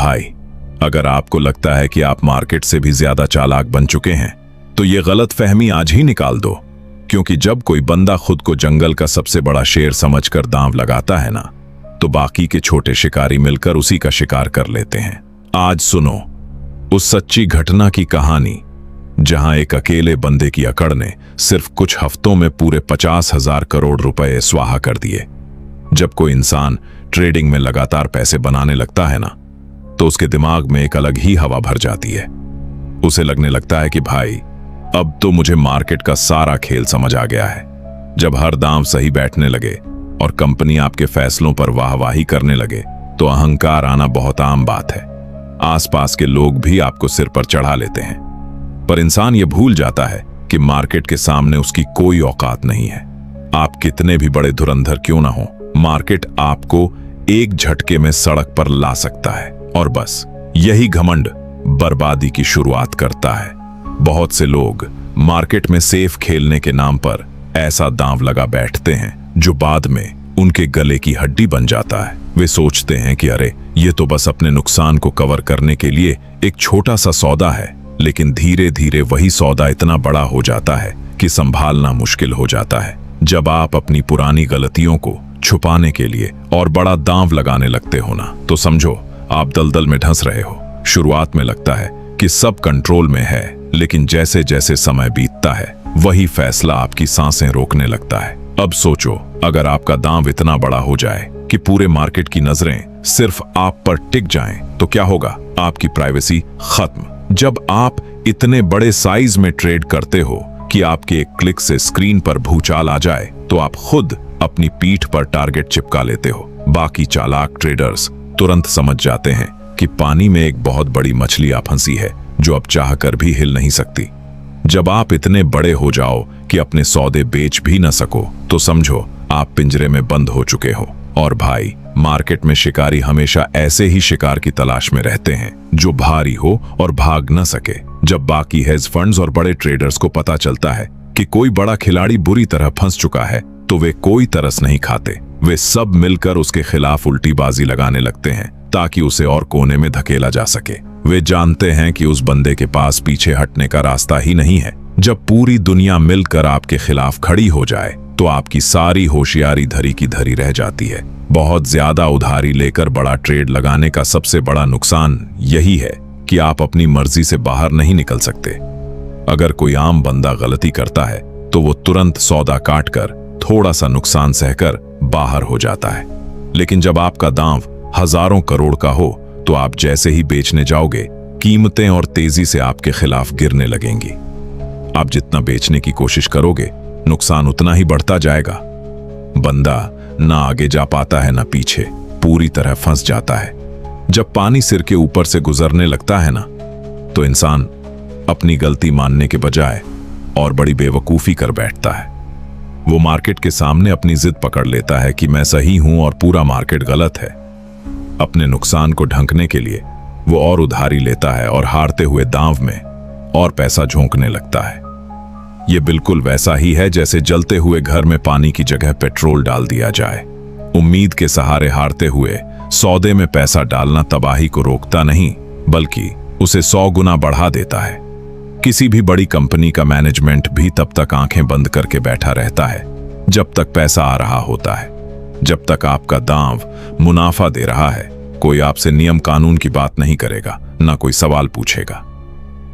भाई, अगर आपको लगता है कि आप मार्केट से भी ज्यादा चालाक बन चुके हैं तो ये गलत फहमी आज ही निकाल दो, क्योंकि जब कोई बंदा खुद को जंगल का सबसे बड़ा शेर समझकर दांव लगाता है ना, तो बाकी के छोटे शिकारी मिलकर उसी का शिकार कर लेते हैं। आज सुनो उस सच्ची घटना की कहानी जहां एक अकेले बंदे की अकड़ ने सिर्फ कुछ हफ्तों में पूरे 50,000 करोड़ रुपए स्वाहा कर दिए। जब कोई इंसान ट्रेडिंग में लगातार पैसे बनाने लगता है ना, तो उसके दिमाग में एक अलग ही हवा भर जाती है। उसे लगने लगता है कि भाई, अब तो मुझे मार्केट का सारा खेल समझ आ गया है। जब हर दांव सही बैठने लगे और कंपनी आपके फैसलों पर वाहवाही करने लगे, तो अहंकार आना बहुत आम बात है। आसपास के लोग भी आपको सिर पर चढ़ा लेते हैं, पर इंसान ये भूल जाता है कि मार्केट के सामने उसकी कोई औकात नहीं है। आप कितने भी बड़े धुरंधर क्यों ना हो, मार्केट आपको एक झटके में सड़क पर ला सकता है। और बस यही घमंड बर्बादी की शुरुआत करता है। बहुत से लोग मार्केट में सेफ खेलने के नाम पर ऐसा दांव लगा बैठते हैं जो बाद में उनके गले की हड्डी बन जाता है। वे सोचते हैं कि अरे, ये तो बस अपने नुकसान को कवर करने के लिए एक छोटा सा सौदा है, लेकिन धीरे धीरे वही सौदा इतना बड़ा हो जाता है कि संभालना मुश्किल हो जाता है। जब आप अपनी पुरानी गलतियों को छुपाने के लिए और बड़ा दांव लगाने लगते हो ना, तो समझो आप दलदल में धंस रहे हो। शुरुआत में लगता है कि सब कंट्रोल में है, लेकिन जैसे जैसे समय बीतता है वही फैसला आपकी सांसें रोकने लगता है। अब सोचो, अगर आपका दांव इतना बड़ा हो जाए कि पूरे मार्केट की नजरें सिर्फ आप पर टिक जाएं, तो क्या होगा? आपकी प्राइवेसी खत्म। जब आप इतने बड़े साइज में ट्रेड करते हो कि आपके एक क्लिक से स्क्रीन पर भूचाल आ जाए, तो आप खुद अपनी पीठ पर टारगेट चिपका लेते हो। बाकी चालाक ट्रेडर्स तुरंत समझ जाते हैं कि पानी में एक बहुत बड़ी मछली आ फंसी है जो अब चाहकर भी हिल नहीं सकती। जब आप इतने बड़े हो जाओ कि अपने सौदे बेच भी न सको, तो समझो आप पिंजरे में बंद हो चुके हो। और भाई, मार्केट में शिकारी हमेशा ऐसे ही शिकार की तलाश में रहते हैं जो भारी हो और भाग न सके। जब बाकी हेज फंड्स और बड़े ट्रेडर्स को पता चलता है कि कोई बड़ा खिलाड़ी बुरी तरह फंस चुका है, तो वे कोई तरस नहीं खाते। वे सब मिलकर उसके खिलाफ उल्टी बाजी लगाने लगते हैं ताकि उसे और कोने में धकेला जा सके। वे जानते हैं कि उस बंदे के पास पीछे हटने का रास्ता ही नहीं है। जब पूरी दुनिया मिलकर आपके खिलाफ खड़ी हो जाए, तो आपकी सारी होशियारी धरी की धरी रह जाती है। बहुत ज्यादा उधारी लेकर बड़ा ट्रेड लगाने का सबसे बड़ा नुकसान यही है कि आप अपनी मर्जी से बाहर नहीं निकल सकते। अगर कोई आम बंदा गलती करता है तो वो तुरंत सौदा काटकर थोड़ा सा नुकसान सहकर बाहर हो जाता है। लेकिन जब आपका दांव हजारों करोड़ का हो, तो आप जैसे ही बेचने जाओगे, कीमतें और तेजी से आपके खिलाफ गिरने लगेंगी। आप जितना बेचने की कोशिश करोगे, नुकसान उतना ही बढ़ता जाएगा। बंदा ना आगे जा पाता है ना पीछे, पूरी तरह फंस जाता है। जब पानी सिर के ऊपर से गुजरने लगता है ना, तो इंसान अपनी गलती मानने के बजाय और बड़ी बेवकूफी कर बैठता है। वो मार्केट के सामने अपनी जिद पकड़ लेता है कि मैं सही हूं और पूरा मार्केट गलत है। अपने नुकसान को ढंकने के लिए वो और उधारी लेता है और हारते हुए दांव में और पैसा झोंकने लगता है। ये बिल्कुल वैसा ही है जैसे जलते हुए घर में पानी की जगह पेट्रोल डाल दिया जाए। उम्मीद के सहारे हारते हुए सौदे में पैसा डालना तबाही को रोकता नहीं, बल्कि उसे 100 गुना बढ़ा देता है। किसी भी बड़ी कंपनी का मैनेजमेंट भी तब तक आंखें बंद करके बैठा रहता है जब तक पैसा आ रहा होता है। जब तक आपका दांव मुनाफा दे रहा है, कोई आपसे नियम कानून की बात नहीं करेगा, ना कोई सवाल पूछेगा।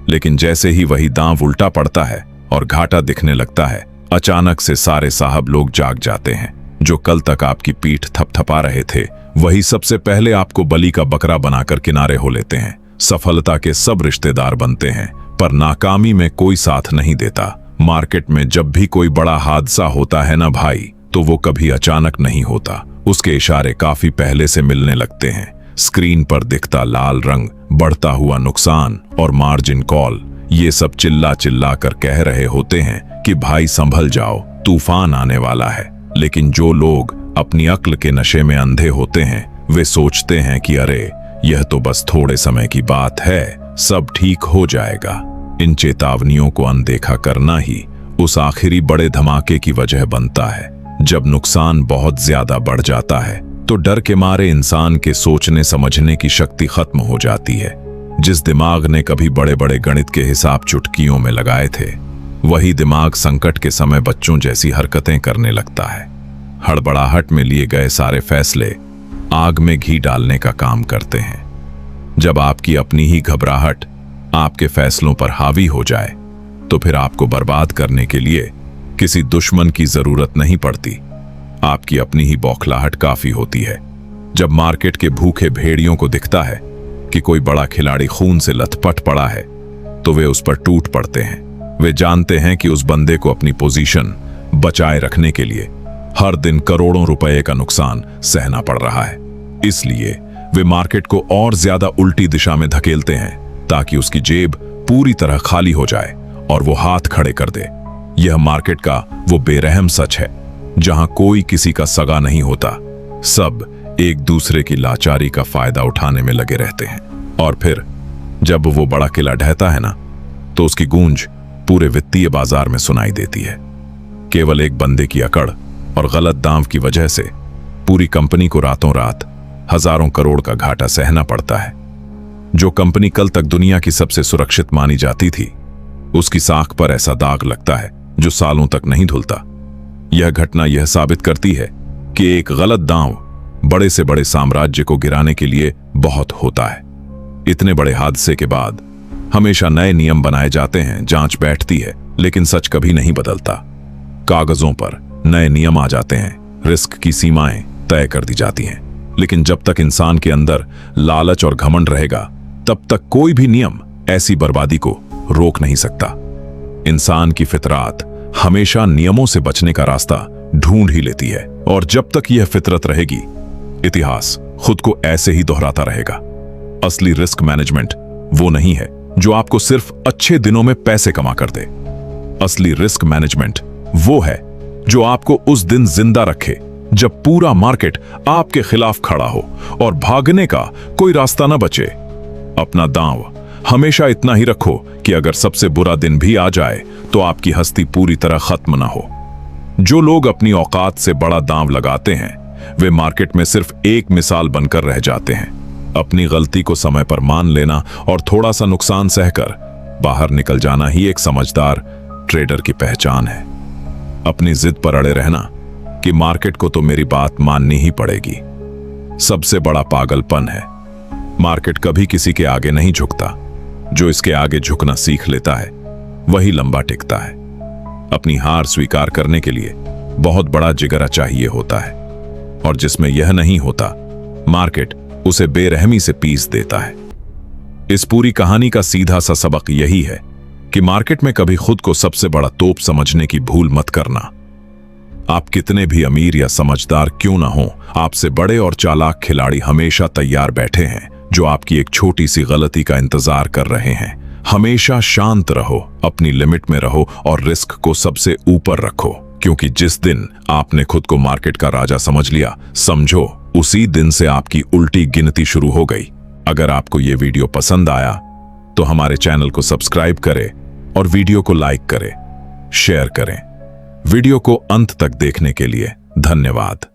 लेकिन जैसे ही वही दांव उल्टा पड़ता है और घाटा दिखने लगता है, अचानक से सारे साहब लोग जाग जाते हैं। जो कल तक आपकी पीठ थपथपा रहे थे, वही सबसे पहले आपको बलि का बकरा बनाकर किनारे हो लेते हैं। सफलता के सब रिश्तेदार बनते हैं, पर नाकामी में कोई साथ नहीं देता। मार्केट में जब भी कोई बड़ा हादसा होता है ना भाई, तो वो कभी अचानक नहीं होता। उसके इशारे काफी पहले से मिलने लगते हैं। स्क्रीन पर दिखता लाल रंग, बढ़ता हुआ नुकसान और मार्जिन कॉल, ये सब चिल्ला चिल्ला कर कह रहे होते हैं कि भाई संभल जाओ, तूफान आने वाला है। लेकिन जो लोग अपनी अक्ल के नशे में अंधे होते हैं, वे सोचते हैं कि अरे, यह तो बस थोड़े समय की बात है, सब ठीक हो जाएगा। इन चेतावनियों को अनदेखा करना ही उस आखिरी बड़े धमाके की वजह बनता है। जब नुकसान बहुत ज्यादा बढ़ जाता है, तो डर के मारे इंसान के सोचने समझने की शक्ति खत्म हो जाती है। जिस दिमाग ने कभी बड़े बड़े गणित के हिसाब चुटकियों में लगाए थे, वही दिमाग संकट के समय बच्चों जैसी हरकतें करने लगता है। हड़बड़ाहट में लिए गए सारे फैसले आग में घी डालने का काम करते हैं। जब आपकी अपनी ही घबराहट आपके फैसलों पर हावी हो जाए, तो फिर आपको बर्बाद करने के लिए किसी दुश्मन की जरूरत नहीं पड़ती। आपकी अपनी ही बौखलाहट काफी होती है। जब मार्केट के भूखे भेड़ियों को दिखता है कि कोई बड़ा खिलाड़ी खून से लथपथ पड़ा है, तो वे उस पर टूट पड़ते हैं। वे जानते हैं कि उस बंदे को अपनी पोजीशन बचाए रखने के लिए हर दिन करोड़ों रुपए का नुकसान सहना पड़ रहा है। इसलिए वे मार्केट को और ज्यादा उल्टी दिशा में धकेलते हैं, ताकि उसकी जेब पूरी तरह खाली हो जाए और वो हाथ खड़े कर दे। यह मार्केट का वो बेरहम सच है, जहां कोई किसी का सगा नहीं होता। सब एक दूसरे की लाचारी का फायदा उठाने में लगे रहते हैं। और फिर जब वो बड़ा किला ढहता है ना, तो उसकी गूंज पूरे वित्तीय बाजार में सुनाई देती है। केवल एक बंदे की अकड़ और गलत दांव की वजह से पूरी कंपनी को रातों रात हजारों करोड़ का घाटा सहना पड़ता है। जो कंपनी कल तक दुनिया की सबसे सुरक्षित मानी जाती थी, उसकी साख पर ऐसा दाग लगता है जो सालों तक नहीं धुलता। यह घटना यह साबित करती है कि एक गलत दांव बड़े से बड़े साम्राज्य को गिराने के लिए बहुत होता है। इतने बड़े हादसे के बाद हमेशा नए नियम बनाए जाते हैं, जांच बैठती है, लेकिन सच कभी नहीं बदलता। कागजों पर नए नियम आ जाते हैं, रिस्क की सीमाएं तय कर दी जाती हैं, लेकिन जब तक इंसान के अंदर लालच और घमंड रहेगा, तब तक कोई भी नियम ऐसी बर्बादी को रोक नहीं सकता। इंसान की फितरात हमेशा नियमों से बचने का रास्ता ढूंढ ही लेती है, और जब तक यह फितरत रहेगी, इतिहास खुद को ऐसे ही दोहराता रहेगा। असली रिस्क मैनेजमेंट वो नहीं है जो आपको सिर्फ अच्छे दिनों में पैसे कमा कर दे। असली रिस्क मैनेजमेंट वो है जो आपको उस दिन जिंदा रखे जब पूरा मार्केट आपके खिलाफ खड़ा हो और भागने का कोई रास्ता न बचे। अपना दांव हमेशा इतना ही रखो कि अगर सबसे बुरा दिन भी आ जाए तो आपकी हस्ती पूरी तरह खत्म ना हो। जो लोग अपनी औकात से बड़ा दांव लगाते हैं, वे मार्केट में सिर्फ एक मिसाल बनकर रह जाते हैं। अपनी गलती को समय पर मान लेना और थोड़ा सा नुकसान सहकर बाहर निकल जाना ही एक समझदार ट्रेडर की पहचान है। अपनी जिद पर अड़े रहना कि मार्केट को तो मेरी बात माननी ही पड़ेगी, सबसे बड़ा पागलपन है। मार्केट कभी किसी के आगे नहीं झुकता। जो इसके आगे झुकना सीख लेता है, वही लंबा टिकता है। अपनी हार स्वीकार करने के लिए बहुत बड़ा जिगरा चाहिए होता है, और जिसमें यह नहीं होता, मार्केट उसे बेरहमी से पीस देता है। इस पूरी कहानी का सीधा सा सबक यही है कि मार्केट में कभी खुद को सबसे बड़ा तोप समझने की भूल मत करना। आप कितने भी अमीर या समझदार क्यों ना हो, आपसे बड़े और चालाक खिलाड़ी हमेशा तैयार बैठे हैं, जो आपकी एक छोटी सी गलती का इंतजार कर रहे हैं। हमेशा शांत रहो, अपनी लिमिट में रहो और रिस्क को सबसे ऊपर रखो, क्योंकि जिस दिन आपने खुद को मार्केट का राजा समझ लिया, समझो उसी दिन से आपकी उल्टी गिनती शुरू हो गई। अगर आपको यह वीडियो पसंद आया तो हमारे चैनल को सब्सक्राइब करें और वीडियो को लाइक करें, शेयर करें। वीडियो को अंत तक देखने के लिए धन्यवाद।